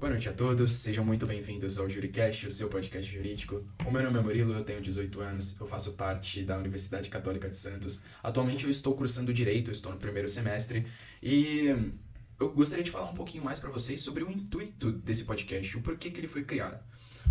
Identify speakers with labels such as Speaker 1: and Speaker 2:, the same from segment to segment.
Speaker 1: Boa noite a todos, sejam muito bem-vindos ao JuriCast, o seu podcast jurídico. O meu nome é Murilo, eu tenho 18 anos, eu faço parte da Universidade Católica de Santos. Atualmente eu estou cursando Direito, eu estou no primeiro semestre e eu gostaria de falar um pouquinho mais para vocês sobre o intuito desse podcast, o porquê que ele foi criado.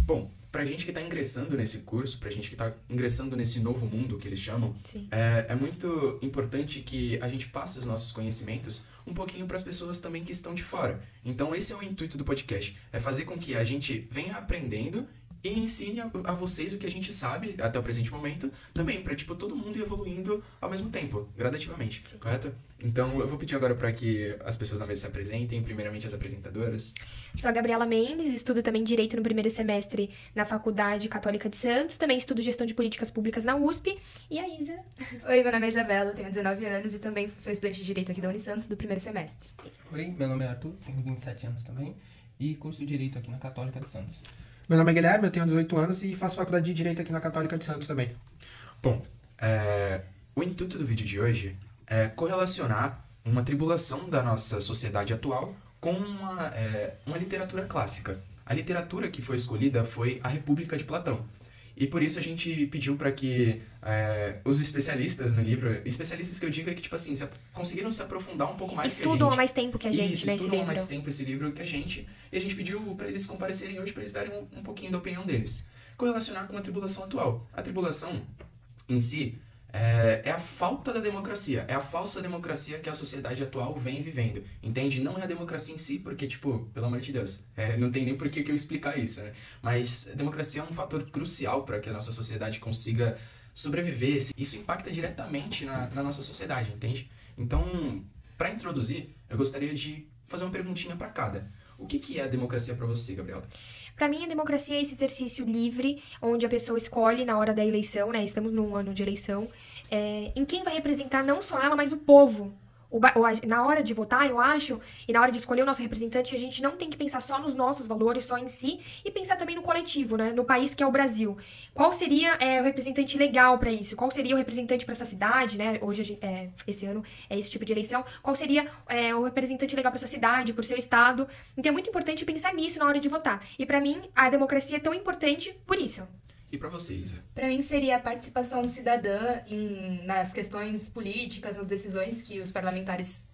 Speaker 1: Bom, pra gente que tá ingressando nesse curso, pra gente que tá ingressando nesse novo mundo que eles chamam, é muito importante que a gente passe os nossos conhecimentos um pouquinho para as pessoas também que estão de fora. Então esse é o intuito do podcast, é fazer com que a gente venha aprendendo e ensine a vocês o que a gente sabe até o presente momento, também para todo mundo ir evoluindo ao mesmo tempo, gradativamente, correto? Então eu vou pedir agora para que as pessoas na mesa se apresentem, primeiramente as apresentadoras.
Speaker 2: Sou a Gabriela Mendes, estudo também Direito no primeiro semestre na Faculdade Católica de Santos, também estudo Gestão de Políticas Públicas na USP. E a Isa?
Speaker 3: Oi, meu nome é Isabela, tenho 19 anos e também sou estudante de Direito aqui da Unisantos do primeiro semestre.
Speaker 4: Oi, meu nome é Arthur, tenho 27 anos também e curso Direito aqui na Católica de Santos.
Speaker 5: Meu nome é Guilherme, eu tenho 18 anos e faço faculdade de Direito aqui na Católica de Santos também.
Speaker 1: Bom, o intuito do vídeo de hoje é correlacionar uma tribulação da nossa sociedade atual com uma literatura clássica. A literatura que foi escolhida foi A República de Platão. E por isso a gente pediu para que os especialistas no livro, especialistas que eu digo é que, conseguiram se aprofundar um pouco mais que a gente.
Speaker 2: Estudam há mais tempo que a gente,
Speaker 1: Isso,
Speaker 2: né, esse
Speaker 1: estudam há
Speaker 2: livro.
Speaker 1: mais tempo esse livro que a gente. E a gente pediu para eles comparecerem hoje, para eles darem um pouquinho da opinião deles. Correlacionar com a tribulação atual. A tribulação, em si, é a falta da democracia. É a falsa democracia que a sociedade atual vem vivendo. Entende? Não é a democracia em si, porque, pelo amor de Deus, não tem nem por que eu explicar isso, né? Mas a democracia é um fator crucial para que a nossa sociedade consiga sobreviver. Isso impacta diretamente na nossa sociedade, entende? Então, para introduzir, eu gostaria de fazer uma perguntinha para cada. O que é a democracia para você, Gabriela?
Speaker 2: Para mim, a democracia é esse exercício livre, onde a pessoa escolhe na hora da eleição, né? Estamos num ano de eleição, em quem vai representar não só ela, mas o povo. Na hora de votar, eu acho, e na hora de escolher o nosso representante, a gente não tem que pensar só nos nossos valores, só em si, e pensar também no coletivo, né? No país que é o Brasil. Qual seria o representante legal para isso? Qual seria o representante para sua cidade, né? Hoje, esse ano, é esse tipo de eleição. Qual seria o representante legal para sua cidade, por seu estado? Então é muito importante pensar nisso na hora de votar. E para mim, a democracia é tão importante por isso.
Speaker 1: E pra você, Isa?
Speaker 3: Para mim seria a participação cidadã nas questões políticas, nas decisões que os parlamentares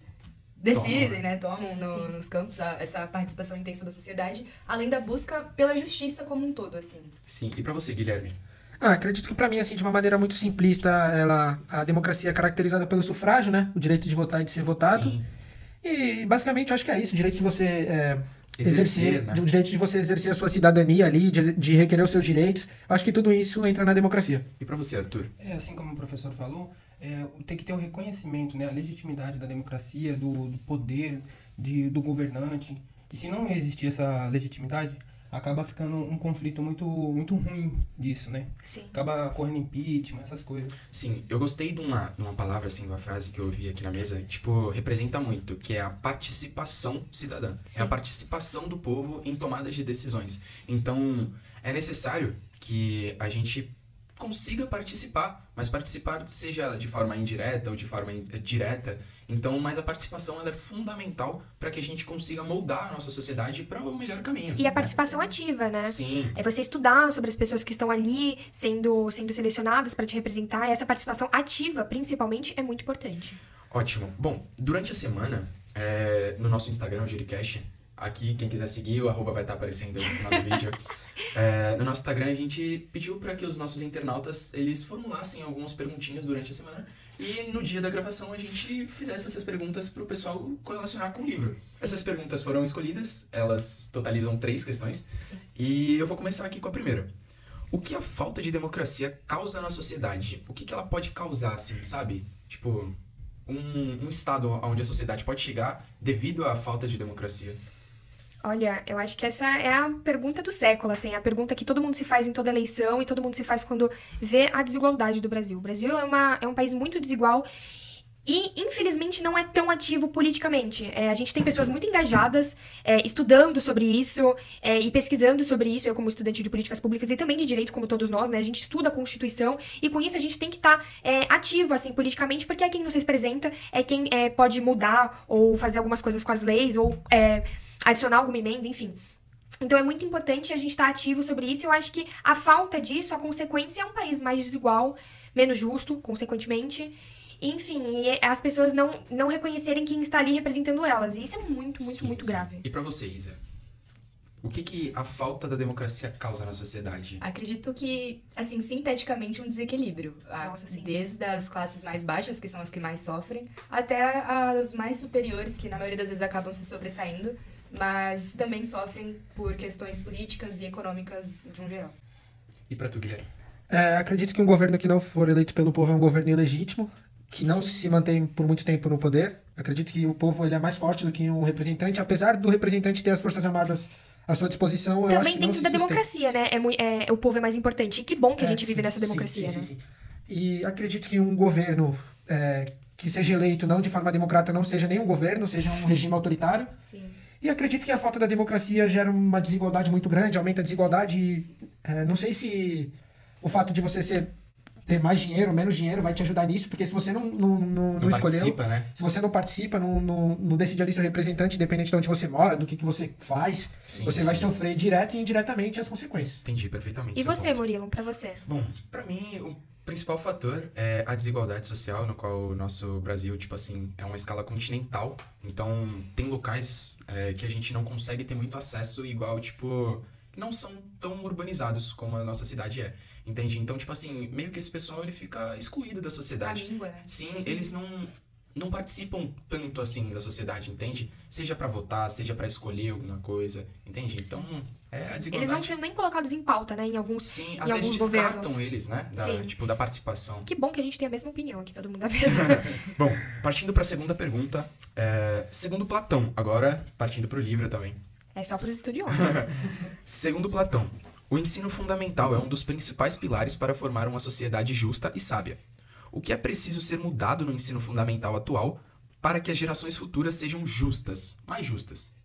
Speaker 3: decidem, tomam nos campos, essa participação intensa da sociedade, além da busca pela justiça como um todo, assim.
Speaker 1: Sim, e pra você, Guilherme?
Speaker 5: Acredito que pra mim, de uma maneira muito simplista, a democracia é caracterizada pelo sufrágio, né? O direito de votar e de ser votado.
Speaker 1: Sim.
Speaker 5: E basicamente eu acho que é isso, o direito de você
Speaker 1: Exercer, né?
Speaker 5: o direito de você exercer a sua cidadania ali, de requerer os seus direitos. Eu acho que tudo isso entra na democracia.
Speaker 1: E pra você, Arthur?
Speaker 4: Assim como o professor falou, tem que ter o reconhecimento, né, a legitimidade da democracia, do poder, do governante. E se não existir essa legitimidade, acaba ficando um conflito muito, muito ruim disso, né?
Speaker 2: Sim.
Speaker 4: Acaba correndo impeachment, essas coisas.
Speaker 1: Sim, eu gostei de uma palavra, de uma frase que eu ouvi aqui na mesa, representa muito, que é a participação cidadã.
Speaker 2: Sim.
Speaker 1: É a participação do povo em tomadas de decisões. Então, é necessário que a gente consiga participar, mas participar seja de forma indireta ou de forma direta. Então, mas a participação ela é fundamental para que a gente consiga moldar a nossa sociedade para o melhor caminho.
Speaker 2: E a participação ativa, né?
Speaker 1: Sim.
Speaker 2: É você estudar sobre as pessoas que estão ali sendo selecionadas para te representar. E essa participação ativa, principalmente, é muito importante.
Speaker 1: Ótimo. Bom, durante a semana, no nosso Instagram, o JuriCast, aqui, quem quiser seguir, o @ vai estar aparecendo no final do vídeo. No nosso Instagram, a gente pediu para que os nossos internautas, eles formulassem algumas perguntinhas durante a semana. E no dia da gravação, a gente fizesse essas perguntas para o pessoal correlacionar com o livro.
Speaker 2: Sim.
Speaker 1: Essas perguntas foram escolhidas, elas totalizam 3 questões.
Speaker 2: Sim.
Speaker 1: E eu vou começar aqui com a primeira. O que a falta de democracia causa na sociedade? O que ela pode causar, assim, sabe? Um estado onde a sociedade pode chegar devido à falta de democracia.
Speaker 2: Olha, eu acho que essa é a pergunta do século, assim, a pergunta que todo mundo se faz em toda eleição e todo mundo se faz quando vê a desigualdade do Brasil. O Brasil é um país muito desigual e, infelizmente, não é tão ativo politicamente. A gente tem pessoas muito engajadas, estudando sobre isso e pesquisando sobre isso. Eu, como estudante de políticas públicas e também de direito, como todos nós, né? A gente estuda a Constituição e, com isso, a gente tem que estar ativo, assim, politicamente, porque é quem nos representa, é quem pode mudar ou fazer algumas coisas com as leis ou adicionar alguma emenda, enfim. Então é muito importante a gente estar ativo sobre isso. Eu acho que a falta disso, a consequência é um país mais desigual, menos justo, consequentemente. Enfim, e as pessoas não reconhecerem quem está ali representando elas. E isso é muito, muito,
Speaker 1: Sim,
Speaker 2: muito
Speaker 1: sim.
Speaker 2: grave.
Speaker 1: E pra você, Isa? O que a falta da democracia causa na sociedade?
Speaker 3: Acredito que, assim, sinteticamente, um desequilíbrio.
Speaker 2: Nossa, sim.
Speaker 3: Desde as classes mais baixas, que são as que mais sofrem, até as mais superiores, que na maioria das vezes acabam se sobressaindo, mas também sofrem por questões políticas e econômicas de um geral.
Speaker 1: E pra tu, Guilherme?
Speaker 5: Acredito que um governo que não for eleito pelo povo é um governo ilegítimo, que não se mantém por muito tempo no poder. Acredito que o povo ele é mais forte do que um representante, apesar do representante ter as Forças Armadas à sua disposição. Eu acho
Speaker 2: Também
Speaker 5: que não
Speaker 2: dentro
Speaker 5: se
Speaker 2: da
Speaker 5: sustenta.
Speaker 2: democracia, né? O povo é mais importante. E que bom que a gente vive nessa democracia, né?
Speaker 5: Sim. E acredito que um governo que seja eleito não de forma democrata não seja nem um governo, seja um regime autoritário.
Speaker 3: Sim.
Speaker 5: E acredito que a falta da democracia gera uma desigualdade muito grande, aumenta a desigualdade. E, não sei se o fato de você ter mais dinheiro ou menos dinheiro vai te ajudar nisso, porque se você não escolheu,
Speaker 1: participa, né?
Speaker 5: se você não participa, não decide ali seu representante, independente de onde você mora, do que você faz,
Speaker 1: Sim,
Speaker 5: você vai
Speaker 1: sim.
Speaker 5: sofrer direta e indiretamente as consequências.
Speaker 1: Entendi perfeitamente
Speaker 2: E
Speaker 1: seu
Speaker 2: você,
Speaker 1: ponto.
Speaker 2: Murilo, pra você?
Speaker 1: Bom, pra mim, o principal fator é a desigualdade social, no qual o nosso Brasil, tipo assim, é uma escala continental. Então, tem locais que a gente não consegue ter muito acesso, igual, tipo, não são tão urbanizados como a nossa cidade é. Entende? Então, tipo assim, meio que esse pessoal, ele fica excluído da
Speaker 3: A
Speaker 1: sociedade.
Speaker 3: língua, né?
Speaker 1: Sim, eles não participam tanto assim da sociedade, entende? Seja pra votar, seja pra escolher alguma coisa, entende? Então, a desigualdade...
Speaker 2: Eles não são nem colocados em pauta, né? Em alguns,
Speaker 1: Sim,
Speaker 2: em
Speaker 1: às vezes
Speaker 2: alguns
Speaker 1: descartam
Speaker 2: governos.
Speaker 1: eles, né?
Speaker 2: Sim.
Speaker 1: Tipo, da participação.
Speaker 2: Que bom que a gente tem a mesma opinião aqui, todo mundo da mesma.
Speaker 1: Bom, partindo pra segunda pergunta, segundo Platão, agora partindo pro livro também.
Speaker 2: É só pros estudiosos.
Speaker 1: Segundo Platão, o ensino fundamental é um dos principais pilares para formar uma sociedade justa e sábia. O que é preciso ser mudado no ensino fundamental atual para que as gerações futuras sejam justas, mais justas?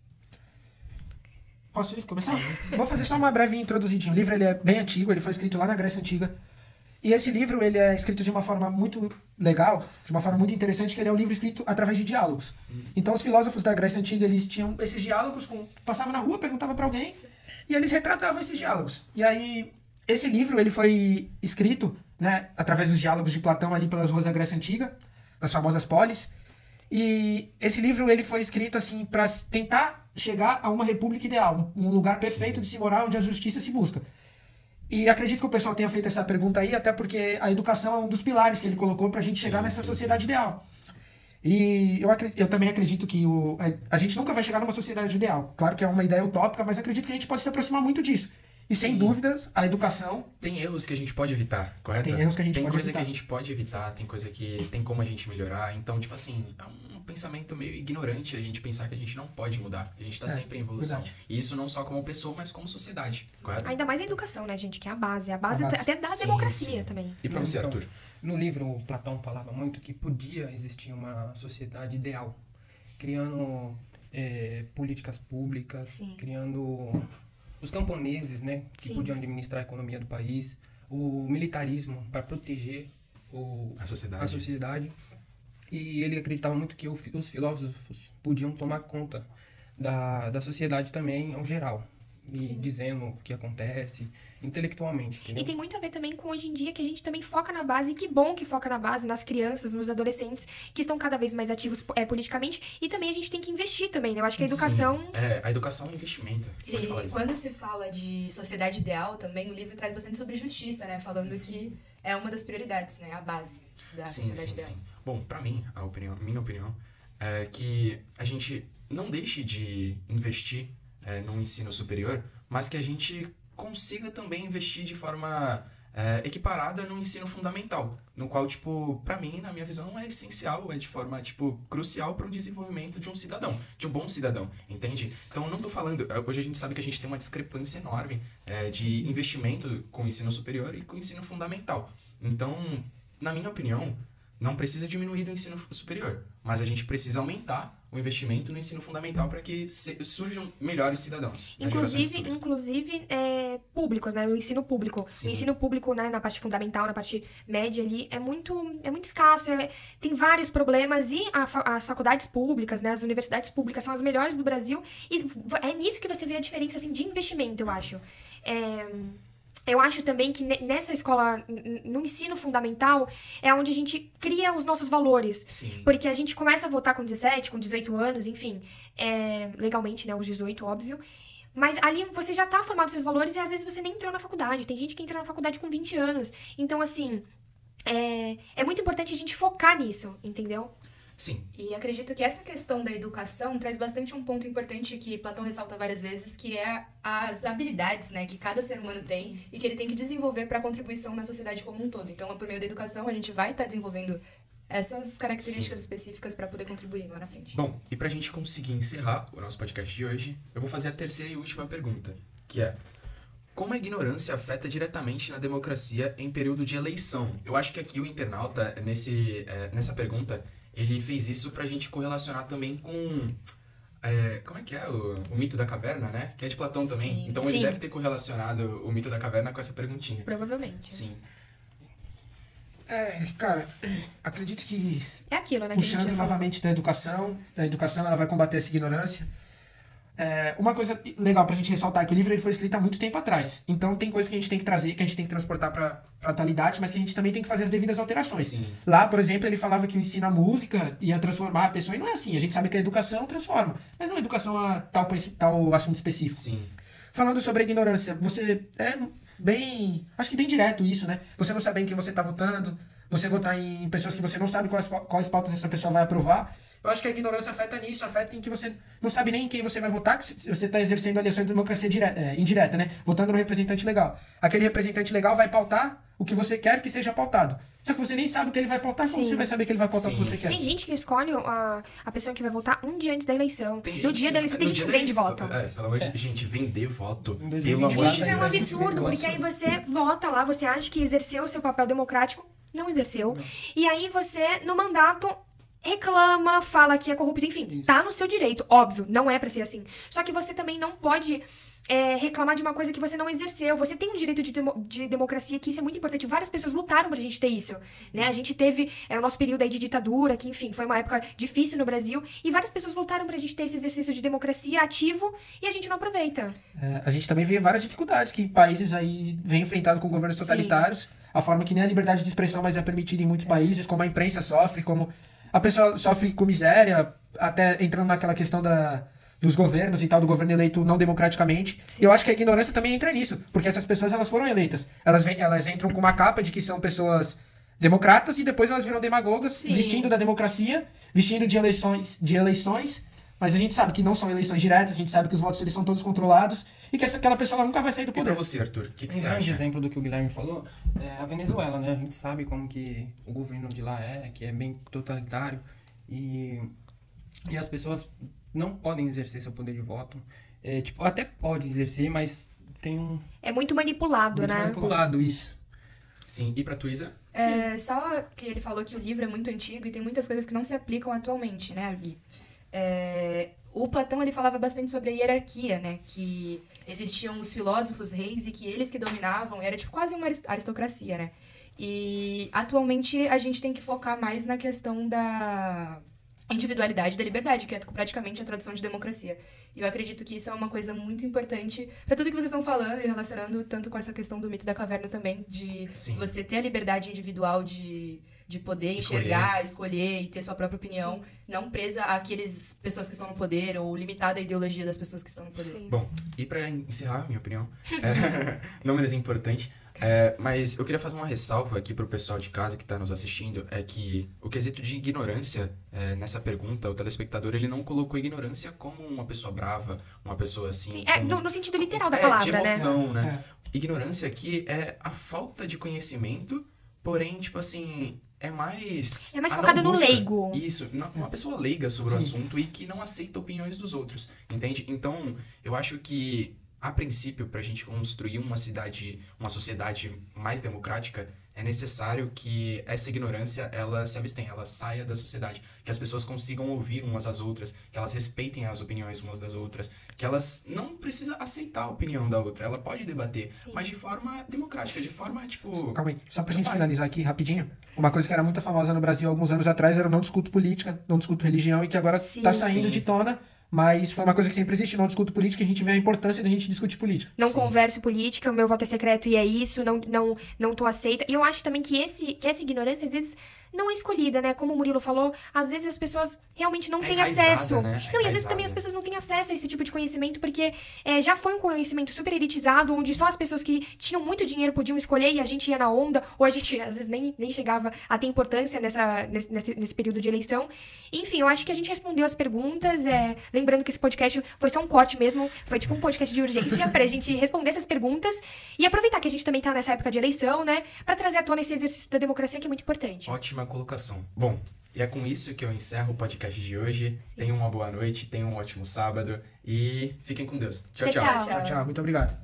Speaker 5: Posso começar? Vou fazer só uma breve introduzidinha. O livro ele é bem antigo, ele foi escrito lá na Grécia Antiga. E esse livro ele é escrito de uma forma muito legal, de uma forma muito interessante, que ele é um livro escrito através de diálogos. Então os filósofos da Grécia Antiga, eles tinham esses diálogos, passavam na rua, perguntavam para alguém, e eles retratavam esses diálogos. E aí, esse livro ele foi escrito, né, através dos diálogos de Platão ali pelas ruas da Grécia Antiga, nas famosas polis. E esse livro ele foi escrito assim para tentar chegar a uma república ideal, um lugar perfeito de se morar, onde a justiça se busca. E acredito que o pessoal tenha feito essa pergunta aí, até porque a educação é um dos pilares que ele colocou para a gente chegar nessa sociedade ideal. E eu também acredito que a gente nunca vai chegar numa sociedade ideal. Claro que é uma ideia utópica, mas acredito que a gente pode se aproximar muito disso. E sem dúvidas, a educação...
Speaker 1: Tem erros que a gente pode evitar, correto?
Speaker 5: Tem erros que a gente
Speaker 1: tem
Speaker 5: pode
Speaker 1: coisa
Speaker 5: evitar.
Speaker 1: que a gente pode evitar, tem coisa que tem como a gente melhorar. Então, tipo assim, é um pensamento meio ignorante a gente pensar que a gente não pode mudar. A gente tá sempre em evolução.
Speaker 5: verdade.
Speaker 1: E isso não só como pessoa, mas como sociedade, correto?
Speaker 2: Ainda mais a educação, né, gente? Que é a base. A base até da
Speaker 1: Sim,
Speaker 2: democracia
Speaker 1: sim.
Speaker 2: também.
Speaker 1: E pra você,
Speaker 4: Então,
Speaker 1: Arthur?
Speaker 4: No livro, o Platão falava muito que podia existir uma sociedade ideal, criando políticas públicas,
Speaker 2: Sim.
Speaker 4: criando os camponeses, né, que
Speaker 2: Sim.
Speaker 4: podiam administrar a economia do país, o militarismo para proteger
Speaker 1: A sociedade.
Speaker 4: a sociedade. E ele acreditava muito que os filósofos podiam tomar conta da sociedade também, em geral. E dizendo o que acontece intelectualmente, entendeu?
Speaker 2: E tem muito a ver também com hoje em dia que a gente também foca na base, e que bom que foca na base, nas crianças, nos adolescentes, que estão cada vez mais ativos politicamente, e também a gente tem que investir também, né? Eu acho que a educação...
Speaker 1: Sim. A educação é um investimento. Você pode falar
Speaker 3: E
Speaker 1: isso.
Speaker 3: quando se fala de sociedade ideal, também o livro traz bastante sobre justiça, né? Falando que é uma das prioridades, né? A base da sociedade ideal.
Speaker 1: Sim. Bom, pra mim, minha opinião é que a gente não deixe de investir no ensino superior, mas que a gente consiga também investir de forma equiparada no ensino fundamental, no qual, tipo, pra mim, na minha visão, é essencial, é de forma, tipo, crucial para o desenvolvimento de um cidadão, de um bom cidadão, entende? Então, eu não tô falando... Hoje a gente sabe que a gente tem uma discrepância enorme de investimento com o ensino superior e com o ensino fundamental. Então, na minha opinião, não precisa diminuir do ensino superior, mas a gente precisa aumentar o investimento no ensino fundamental para que surjam melhores cidadãos.
Speaker 2: Inclusive públicos, né? O ensino público.
Speaker 1: Sim.
Speaker 2: O ensino público, né, na parte fundamental, na parte média ali, é muito escasso. Tem vários problemas e as faculdades públicas, né, as universidades públicas são as melhores do Brasil e é nisso que você vê a diferença, assim, de investimento, eu acho. Eu acho também que nessa escola, no ensino fundamental, é onde a gente cria os nossos valores.
Speaker 1: Sim.
Speaker 2: Porque a gente começa a votar com 17, com 18 anos, enfim. Legalmente, né? Os 18, óbvio. Mas ali você já tá formado seus valores e às vezes você nem entrou na faculdade. Tem gente que entra na faculdade com 20 anos. Então, assim, é muito importante a gente focar nisso, entendeu?
Speaker 1: Sim.
Speaker 3: E acredito que essa questão da educação traz bastante um ponto importante que Platão ressalta várias vezes, que é as habilidades, né, que cada ser humano tem e que ele tem que desenvolver para a contribuição na sociedade como um todo. Então, por meio da educação, a gente vai estar desenvolvendo essas características específicas para poder contribuir lá na frente.
Speaker 1: Bom, e pra gente conseguir encerrar o nosso podcast de hoje, eu vou fazer a terceira e última pergunta, que é: como a ignorância afeta diretamente na democracia em período de eleição? Eu acho que aqui o internauta, nessa pergunta, ele fez isso pra gente correlacionar também com... como é que é? O mito da caverna, né? Que é de Platão também.
Speaker 3: Sim.
Speaker 1: Então ele deve ter correlacionado o mito da caverna com essa perguntinha.
Speaker 2: Provavelmente.
Speaker 1: Sim.
Speaker 5: Cara, acredito que...
Speaker 2: É aquilo, né? Que a gente
Speaker 5: Puxando
Speaker 2: já falou.
Speaker 5: novamente da educação ela vai combater essa ignorância. Uma coisa legal pra gente ressaltar é que o livro ele foi escrito há muito tempo atrás. Então tem coisas que a gente tem que trazer, que a gente tem que transportar pra atualidade, mas que a gente também tem que fazer as devidas alterações.
Speaker 1: Sim.
Speaker 5: Lá, por exemplo, ele falava que o ensino à música ia transformar a pessoa, e não é assim. A gente sabe que a educação transforma, mas não a educação a tal assunto específico.
Speaker 1: Sim.
Speaker 5: Falando sobre a ignorância, você acho que bem direto isso, né? Você não sabe em quem você tá votando, você votar em pessoas que você não sabe quais pautas essa pessoa vai aprovar. Eu acho que a ignorância afeta nisso, afeta em que você não sabe nem em quem você vai votar, que você está exercendo ali a sua democracia indireta, né? Votando no representante legal. Aquele representante legal vai pautar o que você quer que seja pautado. Só que você nem sabe o que ele vai pautar, como
Speaker 2: Sim.
Speaker 5: você vai saber que ele vai pautar o que você quer?
Speaker 2: Tem gente que escolhe a pessoa que vai votar um dia antes da eleição. No dia da eleição, tem
Speaker 1: no
Speaker 2: gente que
Speaker 1: dia da
Speaker 2: vende
Speaker 1: eleição.
Speaker 2: voto.
Speaker 1: Pelo amor de gente, vender voto.
Speaker 4: Em
Speaker 1: Pelo
Speaker 4: 2024,
Speaker 1: amor de
Speaker 2: Isso é um
Speaker 1: Deus.
Speaker 2: absurdo, porque aí você vota lá, você acha que exerceu o seu papel democrático, não exerceu. E aí você, no mandato, reclama, fala que é corrupto, enfim,
Speaker 4: Isso.
Speaker 2: tá no seu direito, óbvio, não é pra ser assim. Só que você também não pode reclamar de uma coisa que você não exerceu. Você tem um direito de democracia, que isso é muito importante. Várias pessoas lutaram pra gente ter isso, né? A gente teve o nosso período aí de ditadura, que, enfim, foi uma época difícil no Brasil, e várias pessoas lutaram pra gente ter esse exercício de democracia ativo, e a gente não aproveita.
Speaker 5: A gente também vê várias dificuldades que países aí vêm enfrentando com governos totalitários. A forma que nem a liberdade de expressão mais é permitida em muitos países, como a imprensa sofre, como a pessoa sofre com miséria, até entrando naquela questão dos governos e tal, do governo eleito não democraticamente.
Speaker 2: Sim.
Speaker 5: Eu acho que a ignorância também entra nisso, porque essas pessoas elas foram eleitas. Elas entram com uma capa de que são pessoas democratas e depois elas viram demagogas,
Speaker 2: Sim.
Speaker 5: vestindo da democracia, vestindo de eleições, mas a gente sabe que não são eleições diretas, a gente sabe que os votos eles são todos controlados e que aquela pessoa ela nunca vai sair do
Speaker 1: E pra
Speaker 5: poder.
Speaker 1: você, Arthur, o que
Speaker 4: Um
Speaker 1: você
Speaker 4: grande
Speaker 1: acha?
Speaker 4: exemplo do que o Guilherme falou é a Venezuela, né? A gente sabe como que o governo de lá que é bem totalitário e as pessoas não podem exercer seu poder de voto. Até pode exercer, mas tem um
Speaker 2: É muito manipulado,
Speaker 4: muito
Speaker 2: né?
Speaker 4: manipulado isso.
Speaker 1: Sim, e pra tu, Isa?
Speaker 3: Só que ele falou que o livro é muito antigo e tem muitas coisas que não se aplicam atualmente, né, Gui? O Platão, ele falava bastante sobre a hierarquia, né? Que existiam os filósofos reis e que eles que dominavam, era tipo quase uma aristocracia, né? E atualmente a gente tem que focar mais na questão da individualidade e da liberdade, que é praticamente a tradução de democracia. E eu acredito que isso é uma coisa muito importante para tudo que vocês estão falando e relacionando tanto com essa questão do mito da caverna também, de
Speaker 1: Sim.
Speaker 3: você ter a liberdade individual de poder enxergar, escolher e ter sua própria opinião, não presa àqueles pessoas que estão no poder ou limitada à ideologia das pessoas que estão no poder.
Speaker 2: Sim.
Speaker 1: Bom, e pra encerrar, minha opinião, não menos importante, mas eu queria fazer uma ressalva aqui pro pessoal de casa que tá nos assistindo, é que o quesito de ignorância, nessa pergunta, o telespectador, ele não colocou ignorância como uma pessoa brava, uma pessoa assim... como-
Speaker 2: No sentido literal da palavra,
Speaker 1: de
Speaker 2: né?
Speaker 1: emoção, né? Ignorância aqui é a falta de conhecimento, porém, tipo assim, é mais...
Speaker 2: É mais
Speaker 1: a não
Speaker 2: focado no
Speaker 1: busca.
Speaker 2: leigo.
Speaker 1: Isso, uma pessoa leiga sobre o assunto e que não aceita opiniões dos outros, entende? Então, eu acho que a princípio, pra gente construir uma sociedade mais democrática, é necessário que essa ignorância, ela se abstenha, ela saia da sociedade. Que as pessoas consigam ouvir umas às outras, que elas respeitem as opiniões umas das outras, que elas não precisam aceitar a opinião da outra, ela pode debater, mas de forma democrática, de forma, tipo...
Speaker 5: Calma aí, só pra gente finalizar aqui rapidinho, uma coisa que era muito famosa no Brasil alguns anos atrás era o não discuto política, não discuto religião, e que agora tá saindo de tona. Mas foi uma coisa que sempre existe, não discuto política, a gente vê a importância da gente discutir política.
Speaker 2: Não converso política, o meu voto é secreto e é isso, não tô aceita. E eu acho também que essa ignorância, às vezes, não é escolhida, né? Como o Murilo falou, às vezes as pessoas realmente não têm acesso.
Speaker 1: Né?
Speaker 2: Não, e às vezes também as pessoas não têm acesso a esse tipo de conhecimento, porque já foi um conhecimento super elitizado, onde só as pessoas que tinham muito dinheiro podiam escolher e a gente ia na onda, ou a gente, às vezes, nem chegava a ter importância nesse período de eleição. Enfim, eu acho que a gente respondeu as perguntas, lembrando que esse podcast foi só um corte mesmo, foi tipo um podcast de urgência pra gente responder essas perguntas e aproveitar que a gente também tá nessa época de eleição, né, pra trazer à tona esse exercício da democracia que é muito importante.
Speaker 1: Ótima colocação. Bom, e é com isso que eu encerro o podcast de hoje. Tenham uma boa noite, tenham um ótimo sábado e fiquem com Deus. Tchau, tchau.
Speaker 5: Tchau, tchau. Muito obrigado.